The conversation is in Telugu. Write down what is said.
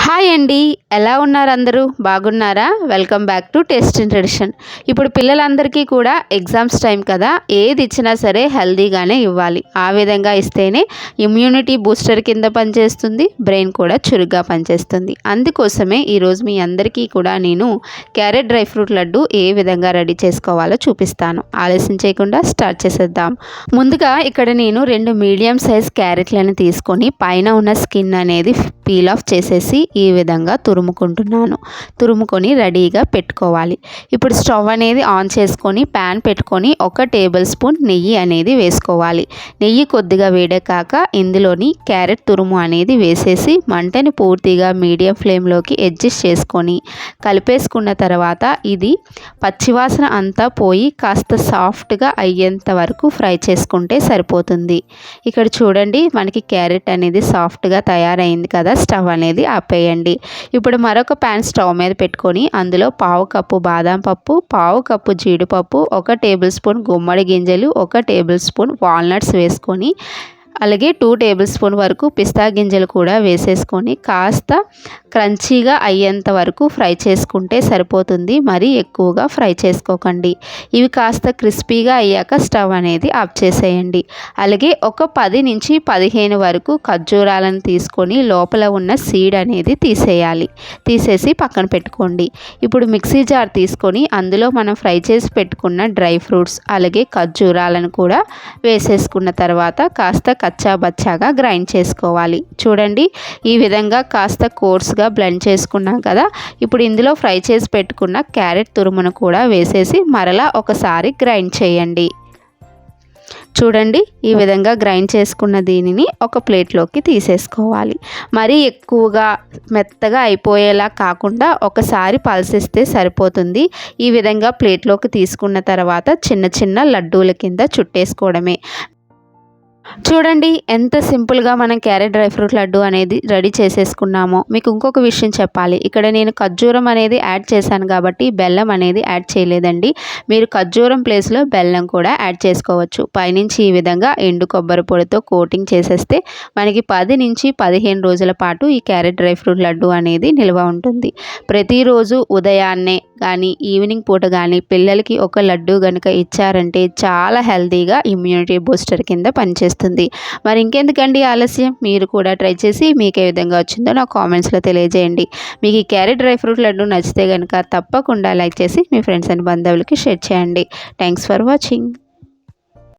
హాయ్ అండి, ఎలా ఉన్నారు అందరూ? బాగున్నారా? Welcome back to taste and tradition. ఇప్పుడు పిల్లలందరికీ కూడా ఎగ్జామ్స్ టైం కదా, ఏది ఇచ్చినా సరే హెల్దీగానే ఇవ్వాలి. ఆ విధంగా ఇస్తేనే ఇమ్యూనిటీ బూస్టర్ కింద పనిచేస్తుంది, బ్రెయిన్ కూడా చురుగ్గా పనిచేస్తుంది. అందుకోసమే ఈరోజు మీ అందరికీ కూడా నేను క్యారెట్ డ్రై ఫ్రూట్ లడ్డు ఏ విధంగా రెడీ చేసుకోవాలో చూపిస్తాను. ఆలస్యం చేయకుండా స్టార్ట్ చేసేద్దాం. ముందుగా ఇక్కడ నేను 2 మీడియం సైజ్ క్యారెట్లను తీసుకొని పైన ఉన్న స్కిన్ అనేది పీల్ ఆఫ్ చేసేసి ఈ విధంగా తురుముకొని రెడీగా పెట్టుకోవాలి. ఇప్పుడు స్టవ్ అనేది ఆన్ చేసుకొని ప్యాన్ పెట్టుకొని 1 టేబుల్ స్పూన్ నెయ్యి అనేది వేసుకోవాలి. నెయ్యి కొద్దిగా వేడెక్కాక ఇందులోని క్యారెట్ తురుము అనేది వేసేసి మంటని పూర్తిగా మీడియం ఫ్లేమ్లోకి అడ్జస్ట్ చేసుకొని కలిపేసుకున్న తర్వాత ఇది పచ్చివాసన అంతా పోయి కాస్త సాఫ్ట్గా అయ్యేంత వరకు ఫ్రై చేసుకుంటే సరిపోతుంది. ఇక్కడ చూడండి, మనకి క్యారెట్ అనేది సాఫ్ట్గా తయారైంది కదా. స్టవ్ అనేది ఆపేయండి. ఇప్పుడు మరొక ప్యాన్ స్టవ్ మీద పెట్టుకొని అందులో 1/2 కప్పు బాదం పప్పు, 1/2 కప్పు జీడిపప్పు, 1 టేబుల్ స్పూన్ గుమ్మడి గింజలు, 1 టేబుల్ స్పూన్ వాల్నట్స్ వేసుకొని అలాగే 2 టేబుల్ స్పూన్ వరకు పిస్తా గింజలు కూడా వేసేసుకొని కాస్త క్రంచీగా అయ్యేంత వరకు ఫ్రై చేసుకుంటే సరిపోతుంది. మరీ ఎక్కువగా ఫ్రై చేసుకోకండి. ఇవి కాస్త క్రిస్పీగా అయ్యాక స్టవ్ అనేది ఆఫ్ చేసేయండి. అలాగే ఒక 10 నుంచి 15 వరకు ఖర్జూరాలను తీసుకొని లోపల ఉన్న సీడ్ అనేది తీసేసి పక్కన పెట్టుకోండి. ఇప్పుడు మిక్సీ జార్ తీసుకొని అందులో మనం ఫ్రై చేసి పెట్టుకున్న డ్రై ఫ్రూట్స్ అలాగే ఖర్జూరాలను కూడా వేసేసుకున్న తర్వాత కాస్త కచ్చా బచ్చాగా గ్రైండ్ చేసుకోవాలి. చూడండి, ఈ విధంగా కాస్త కోర్స్గా బ్లెండ్ చేసుకున్నాం కదా. ఇప్పుడు ఇందులో ఫ్రై చేసి పెట్టుకున్న క్యారెట్ తురుమును కూడా వేసేసి మరలా ఒకసారి గ్రైండ్ చేయండి. చూడండి, ఈ విధంగా గ్రైండ్ చేసుకున్న దీనిని ఒక ప్లేట్లోకి తీసేసుకోవాలి. మరీ ఎక్కువగా మెత్తగా అయిపోయేలా కాకుండా ఒకసారి పల్సిస్తే సరిపోతుంది. ఈ విధంగా ప్లేట్లోకి తీసుకున్న తర్వాత చిన్న చిన్న లడ్డూల కింద చుట్టేసుకోవడమే. చూడండి, ఎంత సింపుల్గా మనం క్యారెట్ డ్రై ఫ్రూట్ లడ్డు అనేది రెడీ చేసేసుకున్నామో. మీకు ఇంకొక విషయం చెప్పాలి, ఇక్కడ నేను ఖర్జూరం అనేది యాడ్ చేశాను కాబట్టి బెల్లం అనేది యాడ్ చేయలేదండి. మీరు ఖర్జూరం ప్లేస్లో బెల్లం కూడా యాడ్ చేసుకోవచ్చు. పైనుంచి ఈ విధంగా ఎండు కొబ్బరి పొడితో కోటింగ్ చేసేస్తే మనకి 10 నుంచి 15 రోజుల పాటు ఈ క్యారెట్ డ్రై ఫ్రూట్ లడ్డు అనేది నిల్వ ఉంటుంది. ప్రతిరోజు ఉదయాన్నే కానీ ఈవినింగ్ పూట కానీ పిల్లలకి ఒక లడ్డు కనుక ఇచ్చారంటే చాలా హెల్తీగా ఇమ్యూనిటీ బూస్టర్ కింద పనిచేస్తుంది. మరి ఇంకెందుకండి ఆలస్యం, మీరు కూడా ట్రై చేసి మీకు ఏ విధంగా వచ్చిందో నాకు కామెంట్స్లో తెలియజేయండి. మీకు ఈ క్యారెట్ డ్రై ఫ్రూట్ లడ్డు నచ్చితే కనుక తప్పకుండా లైక్ చేసి మీ ఫ్రెండ్స్ అండ్ బంధువులకి షేర్ చేయండి. Thanks for watching.